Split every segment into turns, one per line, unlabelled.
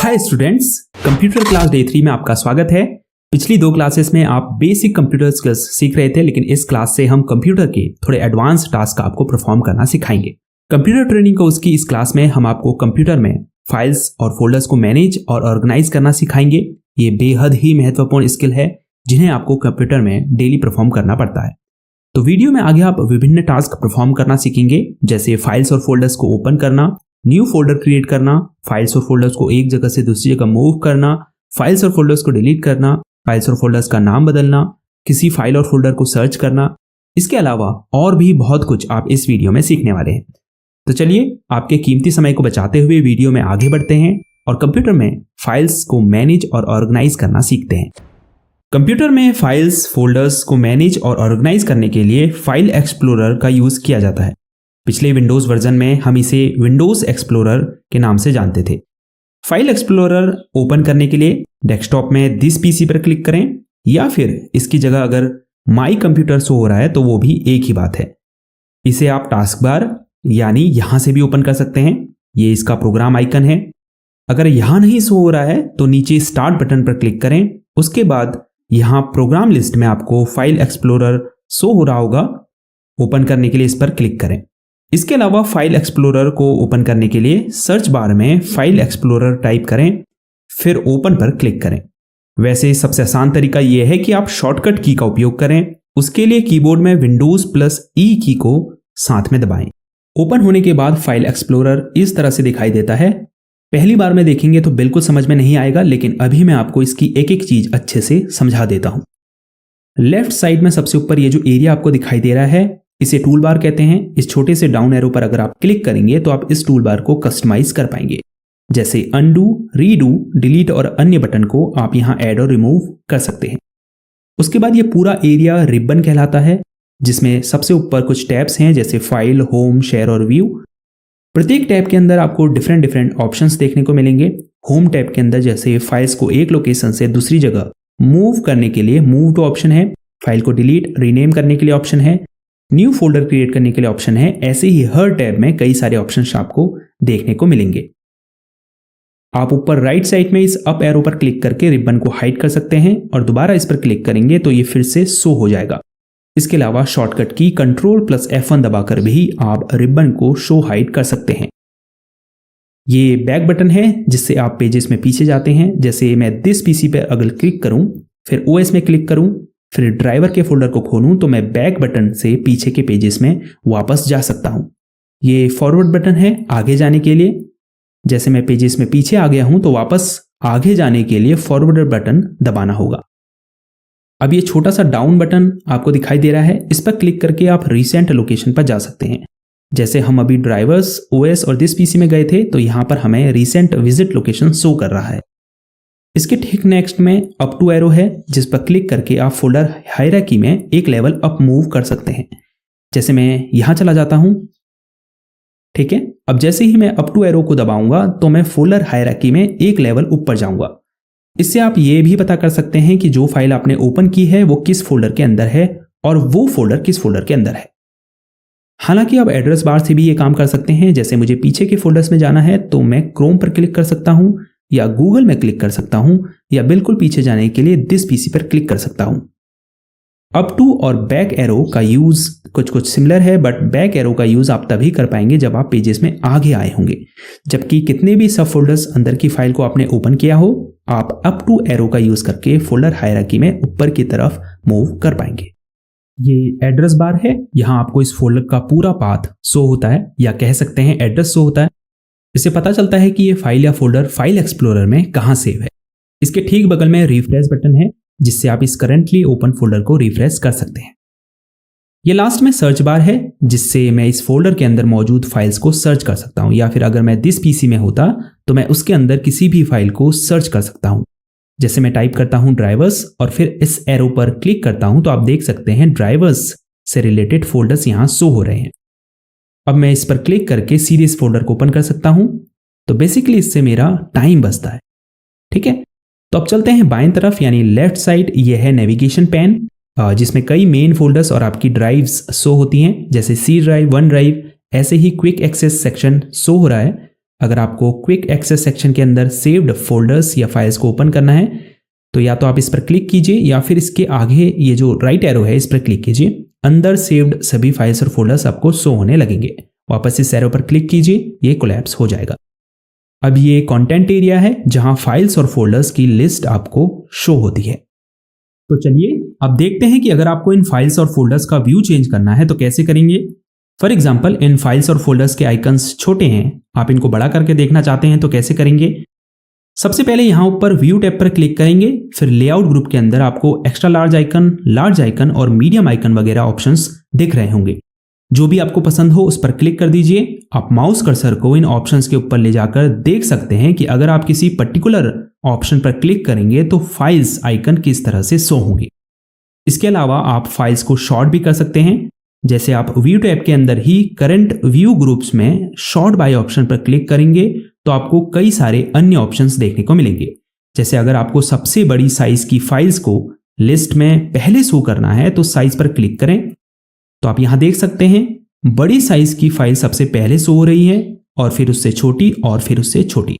Hi students, computer class day 3 में आपका स्वागत है। पिछली 2 क्लासेस में आप बेसिक कंप्यूटर स्किल्स सीख रहे थे, लेकिन इस क्लास से हम कंप्यूटर के थोड़े एडवांस टास्क आपको परफॉर्म करना सिखाएंगे। कंप्यूटर ट्रेनिंग कोर्स की इस क्लास में हम आपको कंप्यूटर में फाइल्स और फोल्डर्स को मैनेज और ऑर्गेनाइज करना सिखाएंगे। ये बेहद ही महत्वपूर्ण स्किल है जिन्हें आपको कंप्यूटर में डेली परफॉर्म करना पड़ता है। तो वीडियो में आगे आप विभिन्न टास्क परफॉर्म करना सीखेंगे, जैसे फाइल्स और फोल्डर्स को ओपन करना, न्यू फोल्डर क्रिएट करना, फाइल्स और फोल्डर्स को एक जगह से दूसरी जगह मूव करना, फाइल्स और फोल्डर्स को डिलीट करना, फाइल्स और फोल्डर्स का नाम बदलना, किसी फाइल और फोल्डर को सर्च करना। इसके अलावा और भी बहुत कुछ आप इस वीडियो में सीखने वाले हैं। तो चलिए आपके कीमती समय को बचाते हुए वीडियो में आगे बढ़ते हैं और कंप्यूटर में फाइल्स को मैनेज और ऑर्गेनाइज करना सीखते हैं। कंप्यूटर में फाइल्स, फोल्डर्स को मैनेज और ऑर्गेनाइज करने के लिए फाइल एक्सप्लोरर का यूज किया जाता है। पिछले विंडोज वर्जन में हम इसे विंडोज एक्सप्लोरर के नाम से जानते थे। फाइल एक्सप्लोरर ओपन करने के लिए डेस्कटॉप में दिस पीसी पर क्लिक करें, या फिर इसकी जगह अगर माई कंप्यूटर शो हो रहा है तो वो भी एक ही बात है। इसे आप टास्क बार यानी यहां से भी ओपन कर सकते हैं। ये इसका प्रोग्राम आइकन है। अगर यहां नहीं शो हो रहा है तो नीचे स्टार्ट बटन पर क्लिक करें। उसके बाद यहां प्रोग्राम लिस्ट में आपको फाइल एक्सप्लोरर शो हो रहा होगा। ओपन करने के लिए इस पर क्लिक करें। इसके अलावा फाइल एक्सप्लोरर को ओपन करने के लिए सर्च बार में फाइल एक्सप्लोरर टाइप करें, फिर ओपन पर क्लिक करें। वैसे सबसे आसान तरीका यह है कि आप शॉर्टकट की का उपयोग करें। उसके लिए कीबोर्ड में विंडोज+E की को साथ में दबाएं। ओपन होने के बाद फाइल एक्सप्लोरर इस तरह से दिखाई देता है। पहली बार में देखेंगे तो बिल्कुल समझ में नहीं आएगा, लेकिन अभी मैं आपको इसकी एक एक चीज अच्छे से समझा देता हूं। लेफ्ट साइड में सबसे ऊपर ये जो एरिया आपको दिखाई दे रहा है, इसे टूल बार कहते हैं। इस छोटे से डाउन एरो पर अगर आप क्लिक करेंगे तो आप इस टूल बार को कस्टमाइज कर पाएंगे, जैसे अनडू, रीडू, डिलीट और अन्य बटन को आप यहां ऐड और रिमूव कर सकते हैं। उसके बाद ये पूरा एरिया रिबन कहलाता है, जिसमें सबसे ऊपर कुछ टैब्स हैं, जैसे फाइल, होम, शेयर और व्यू। प्रत्येक टैब के अंदर आपको डिफरेंट ऑप्शंस देखने को मिलेंगे। होम टैब के अंदर जैसे फाइल्स को एक लोकेशन से दूसरी जगह मूव करने के लिए मूव टू ऑप्शन है, फाइल को डिलीट, रीनेम करने के लिए ऑप्शन है, न्यू फोल्डर क्रिएट करने के लिए ऑप्शन है। ऐसे ही हर टैब में कई सारे ऑप्शंस आपको देखने को मिलेंगे। आप ऊपर राइट साइड में इस अप एरो पर क्लिक करके रिबन को हाइड कर सकते हैं और दोबारा इस पर क्लिक करेंगे तो ये फिर से शो हो जाएगा। इसके अलावा शॉर्टकट की Ctrl+F1 दबाकर भी आप रिबन को शो हाइड कर सकते हैं। ये बैक बटन है जिससे आप पेजेस में पीछे जाते हैं। जैसे मैं दिस पीसी पर अगर क्लिक करूं, फिर OS में क्लिक करूं, फिर ड्राइवर के फोल्डर को खोलूं तो मैं बैक बटन से पीछे के पेजेस में वापस जा सकता हूं। ये फॉरवर्ड बटन है आगे जाने के लिए। जैसे मैं पेजेस में पीछे आ गया हूं तो वापस आगे जाने के लिए फॉरवर्ड बटन दबाना होगा। अब ये छोटा सा डाउन बटन आपको दिखाई दे रहा है, इस पर क्लिक करके आप रिसेंट लोकेशन पर जा सकते हैं। जैसे हम अभी ड्राइवर्स, OS और दिस पीसी में गए थे तो यहां पर हमें रिसेंट विजिट लोकेशन शो कर रहा है। इसके ठीक नेक्स्ट में अप टू एरो है, जिस पर क्लिक करके आप फोल्डर हायरार्की में एक लेवल अप मूव कर सकते हैं। जैसे मैं यहां चला जाता हूं, ठीक है। अब जैसे ही मैं अप टू एरो को दबाऊंगा तो मैं फोल्डर हायरार्की में एक लेवल ऊपर जाऊंगा। इससे आप ये भी पता कर सकते हैं कि जो फाइल आपने ओपन की है वो किस फोल्डर के अंदर है और वो फोल्डर किस फोल्डर के अंदर है। हालांकि आप एड्रेस बार से भी ये काम कर सकते हैं। जैसे मुझे पीछे के फोल्डर्स में जाना है तो मैं क्रोम पर क्लिक कर सकता हूं, या गूगल में क्लिक कर सकता हूं, या बिल्कुल पीछे जाने के लिए दिस पीसी पर क्लिक कर सकता हूं। अप टू और बैक एरो का यूज कुछ सिमिलर है, बट बैक एरो का यूज आप तभी कर पाएंगे जब आप पेजेस में आगे आए होंगे। जबकि कितने भी सब फोल्डर्स अंदर की फाइल को आपने ओपन किया हो, आप अप टू एरो का यूज करके फोल्डर हायरार्की में ऊपर की तरफ मूव कर पाएंगे। ये एड्रेस बार है, यहां आपको इस फोल्डर का पूरा पाथ शो होता है, या कह सकते हैं एड्रेस शो होता है। इससे पता चलता है कि ये फाइल या फोल्डर फाइल एक्सप्लोरर में कहां सेव है। इसके ठीक बगल में रिफ्रेश बटन है, जिससे आप इस करंटली ओपन फोल्डर को रिफ्रेश कर सकते हैं। ये लास्ट में सर्च बार है, जिससे मैं इस फोल्डर के अंदर मौजूद फाइल्स को सर्च कर सकता हूं, या फिर अगर मैं दिस पीसी में होता तो मैं उसके अंदर किसी भी फाइल को सर्च कर सकता हूं। जैसे मैं टाइप करता हूं ड्राइवर्स और फिर इस एरो पर क्लिक करता हूं तो आप देख सकते हैं ड्राइवर्स से रिलेटेड फोल्डर्स यहां शो हो रहे हैं। अब मैं इस पर क्लिक करके सीधे इस फोल्डर को ओपन कर सकता हूं। तो बेसिकली इससे मेरा टाइम बचता है, ठीक है। तो अब चलते हैं बाएं तरफ, यानी लेफ्ट साइड। ये है नेविगेशन पैन, जिसमें कई मेन फोल्डर्स और आपकी ड्राइव्स शो होती हैं, जैसे C ड्राइव, वन ड्राइव। ऐसे ही क्विक एक्सेस सेक्शन शो हो रहा है। अगर आपको क्विक एक्सेस सेक्शन के अंदर सेव्ड फोल्डर्स या फाइल्स को ओपन करना है तो या तो आप इस पर क्लिक कीजिए या फिर इसके आगे ये जो राइट एरो है इस पर क्लिक कीजिए। अंदर सेव्ड सभी फाइल्स और फोल्डर्स आपको शो होने लगेंगे। वापस इस एरो पर क्लिक कीजिए, ये कोलैप्स हो जाएगा। अब ये कंटेंट एरिया है जहां फाइल्स और फोल्डर्स की लिस्ट आपको शो होती है। तो चलिए अब देखते हैं कि अगर आपको इन फाइल्स और फोल्डर्स का व्यू चेंज करना है तो कैसे करेंगे। फॉर एग्जाम्पल इन फाइल्स और फोल्डर्स के आइकन्स छोटे हैं, आप इनको बड़ा करके देखना चाहते हैं तो कैसे करेंगे। सबसे पहले यहां ऊपर व्यू टैब पर क्लिक करेंगे, फिर लेआउट ग्रुप के अंदर आपको एक्स्ट्रा लार्ज आइकन और मीडियम आइकन वगैरह ऑप्शंस दिख रहे होंगे। जो भी आपको पसंद हो उस पर क्लिक कर दीजिए। आप माउस कर्सर को इन ऑप्शंस के ऊपर ले जाकर देख सकते हैं कि अगर आप किसी पर्टिकुलर ऑप्शन पर क्लिक करेंगे तो फाइल्स आइकन किस तरह से शो होंगे। इसके अलावा आप फाइल्स को शॉर्ट भी कर सकते हैं। जैसे आप व्यू टैब के अंदर ही करंट व्यू ग्रुप्स में शॉर्ट बाय ऑप्शन पर क्लिक करेंगे तो आपको कई सारे अन्य ऑप्शंस देखने को मिलेंगे। जैसे अगर आपको सबसे बड़ी साइज की फाइल्स को लिस्ट में पहले शो करना है तो साइज पर क्लिक करें, तो आप यहां देख सकते हैं बड़ी साइज की फाइल सबसे पहले शो हो रही है और फिर उससे छोटी और फिर उससे छोटी।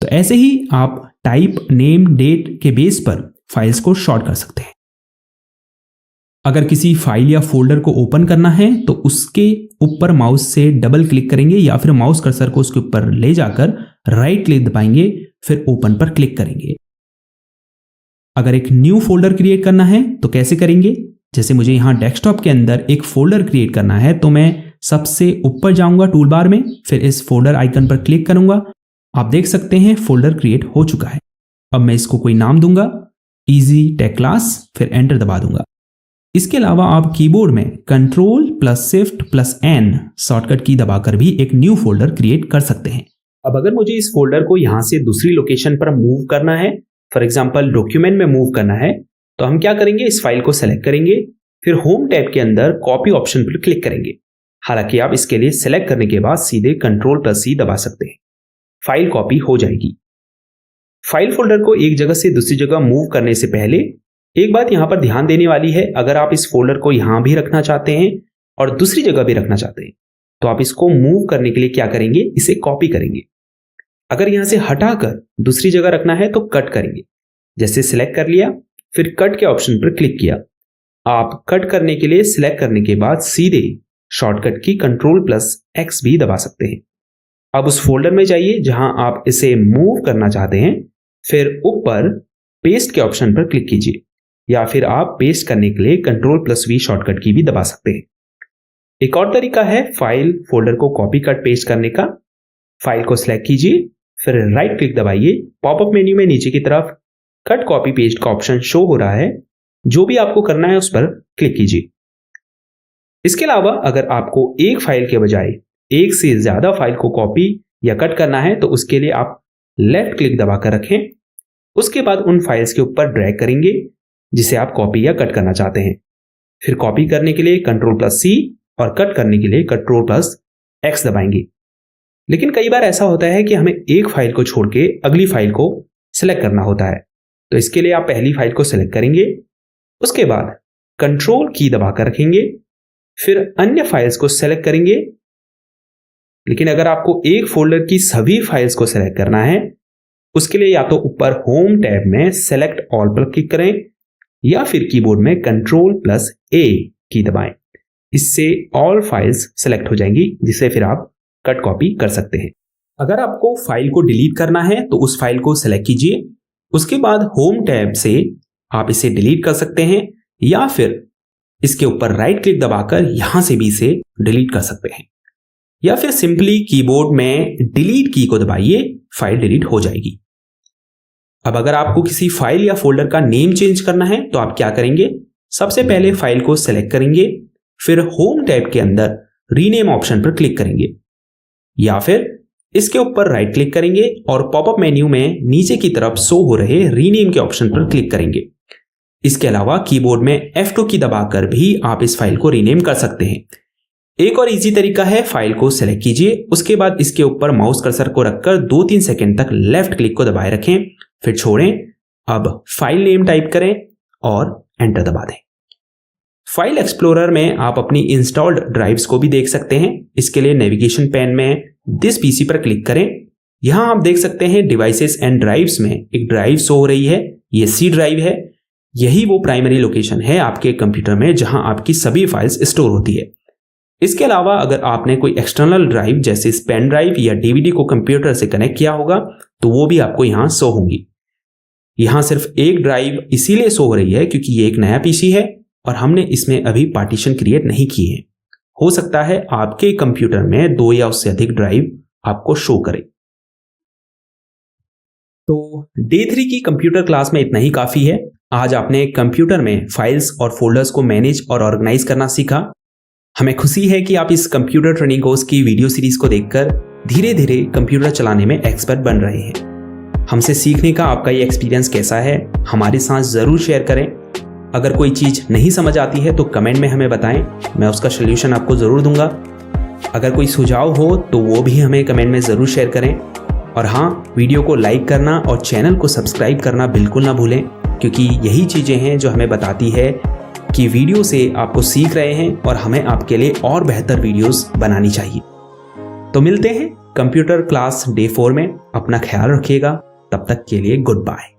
तो ऐसे ही आप टाइप, नेम, डेट के बेस पर फाइल्स को शॉर्ट कर सकते हैं। अगर किसी फाइल या फोल्डर को ओपन करना है तो उसके ऊपर माउस से डबल क्लिक करेंगे या फिर माउस कर्सर को उसके ऊपर ले जाकर राइट क्लिक दबाएंगे, फिर ओपन पर क्लिक करेंगे। अगर एक न्यू फोल्डर क्रिएट करना है तो कैसे करेंगे। जैसे मुझे यहां डेस्कटॉप के अंदर एक फोल्डर क्रिएट करना है तो मैं सबसे ऊपर जाऊंगा टूल बार में, फिर इस फोल्डर आइकन पर क्लिक करूंगा। आप देख सकते हैं फोल्डर क्रिएट हो चुका है। अब मैं इसको कोई नाम दूंगा, इजी टेक क्लास, फिर एंटर दबा दूंगा। इसके अलावा आप कीबोर्ड में Ctrl+Shift+N शॉर्टकट की दबाकर भी एक न्यू फोल्डर क्रिएट कर सकते हैं। अब अगर मुझे इस फोल्डर को यहां से दूसरी लोकेशन पर मूव करना है, फॉर एग्जांपल डॉक्यूमेंट में मूव करना है, तो हम क्या करेंगे, इस फाइल को सेलेक्ट करेंगे, फिर होम टैब के अंदर कॉपी ऑप्शन पर क्लिक करेंगे। हालांकि आप इसके लिए सेलेक्ट करने के बाद सीधे Ctrl+C दबा सकते हैं, फाइल कॉपी हो जाएगी। फाइल फोल्डर को एक जगह से दूसरी जगह मूव करने से पहले एक बात यहां पर ध्यान देने वाली है। अगर आप इस फोल्डर को यहां भी रखना चाहते हैं और दूसरी जगह भी रखना चाहते हैं तो आप इसको मूव करने के लिए क्या करेंगे, इसे कॉपी करेंगे। अगर यहां से हटाकर दूसरी जगह रखना है तो कट करेंगे। जैसे सिलेक्ट कर लिया, फिर कट के ऑप्शन पर क्लिक किया। आप कट करने के लिए सिलेक्ट करने के बाद सीधे शॉर्टकट की Ctrl+X भी दबा सकते हैं। अब उस फोल्डर में जाइए जहां आप इसे मूव करना चाहते हैं, फिर ऊपर पेस्ट के ऑप्शन पर क्लिक कीजिए या फिर आप पेस्ट करने के लिए Ctrl+V शॉर्टकट की भी दबा सकते हैं। एक और तरीका है फाइल फोल्डर को कॉपी कट पेस्ट करने का। फाइल को सिलेक्ट कीजिए, फिर राइट क्लिक दबाइए। पॉपअप मेन्यू में नीचे की तरफ कट कॉपी पेस्ट का ऑप्शन शो हो रहा है। जो भी आपको करना है उस पर क्लिक कीजिए। इसके अलावा अगर आपको एक फाइल के बजाय एक से ज्यादा फाइल को कॉपी या कट करना है तो उसके लिए आप लेफ्ट क्लिक दबाकर रखें। उसके बाद उन फाइल्स के ऊपर ड्रैग करेंगे जिसे आप कॉपी या कट करना चाहते हैं। फिर कॉपी करने के लिए Ctrl+C और कट करने के लिए Ctrl+X दबाएंगे। लेकिन कई बार ऐसा होता है कि हमें एक फाइल को छोड़ के अगली फाइल को सिलेक्ट करना होता है, तो इसके लिए आप पहली फाइल को सिलेक्ट करेंगे, उसके बाद कंट्रोल की दबाकर रखेंगे, फिर अन्य फाइल्स को सिलेक्ट करेंगे। लेकिन अगर आपको एक फोल्डर की सभी फाइल्स को सिलेक्ट करना है उसके लिए या तो ऊपर होम टैब में सेलेक्ट ऑल पर क्लिक करें या फिर कीबोर्ड में Ctrl+A की दबाएं। इससे ऑल फाइल्स सेलेक्ट हो जाएंगी जिसे फिर आप कट कॉपी कर सकते हैं। अगर आपको फाइल को डिलीट करना है तो उस फाइल को सेलेक्ट कीजिए, उसके बाद होम टैब से आप इसे डिलीट कर सकते हैं या फिर इसके ऊपर राइट क्लिक दबाकर यहां से भी इसे डिलीट कर सकते हैं, या फिर सिंपली कीबोर्ड में डिलीट की को दबाइए, फाइल डिलीट हो जाएगी। अब अगर आपको किसी फाइल या फोल्डर का नेम चेंज करना है तो आप क्या करेंगे, सबसे पहले फाइल को सेलेक्ट करेंगे, फिर होम टैब के अंदर रीनेम ऑप्शन पर क्लिक करेंगे या फिर इसके ऊपर राइट क्लिक करेंगे और पॉपअप मेन्यू में नीचे की तरफ शो हो रहे रीनेम के ऑप्शन पर क्लिक करेंगे। इसके अलावा कीबोर्ड में F2 की दबाकर भी आप इस फाइल को रीनेम कर सकते हैं। एक और इजी तरीका है, फाइल को सेलेक्ट कीजिए, उसके बाद इसके ऊपर माउस कर्सर को रखकर 2-3 सेकंड तक लेफ्ट क्लिक को दबाए रखें, फिर छोड़ें। अब फाइल नेम टाइप करें और एंटर दबा दें। फाइल एक्सप्लोरर में आप अपनी इंस्टॉल्ड ड्राइव्स को भी देख सकते हैं। इसके लिए नेविगेशन पैन में दिस पीसी पर क्लिक करें यहां आप देख सकते हैं डिवाइसेस एंड ड्राइव्स में एक ड्राइव शो हो रही है, ये सी ड्राइव है। यही वो प्राइमरी लोकेशन है आपके कंप्यूटर में जहां आपकी सभी फाइल्स स्टोर होती है। इसके अलावा अगर आपने कोई एक्सटर्नल ड्राइव जैसे पेन ड्राइव या डीवीडी को कंप्यूटर से कनेक्ट किया होगा तो वो भी आपको यहां शो होंगी। यहां सिर्फ एक ड्राइव इसीलिए शो हो रही है क्योंकि ये एक नया पीसी है और हमने इसमें अभी पार्टीशन क्रिएट नहीं किए हैं। हो सकता है आपके कंप्यूटर में 2 या उससे अधिक ड्राइव आपको शो करे। तो डे 3 की कंप्यूटर क्लास में इतना ही काफी है। आज आपने कंप्यूटर में फाइल्स और फोल्डर्स को मैनेज और ऑर्गेनाइज करना सीखा। हमें खुशी है कि आप इस कंप्यूटर ट्रेनिंग कोर्स की वीडियो सीरीज को देखकर धीरे धीरे कंप्यूटर चलाने में एक्सपर्ट बन रहे हैं। हमसे सीखने का आपका ये एक्सपीरियंस कैसा है हमारे साथ ज़रूर शेयर करें। अगर कोई चीज़ नहीं समझ आती है तो कमेंट में हमें बताएं, मैं उसका सल्यूशन आपको ज़रूर दूंगा। अगर कोई सुझाव हो तो वो भी हमें कमेंट में ज़रूर शेयर करें। और हाँ, वीडियो को लाइक करना और चैनल को सब्सक्राइब करना बिल्कुल ना भूलें, क्योंकि यही चीज़ें हैं जो हमें बताती है कि वीडियो से आपको सीख रहे हैं और हमें आपके लिए और बेहतर वीडियोस बनानी चाहिए। तो मिलते हैं कंप्यूटर क्लास डे 4 में। अपना ख्याल रखिएगा। तब तक के लिए गुड बाय।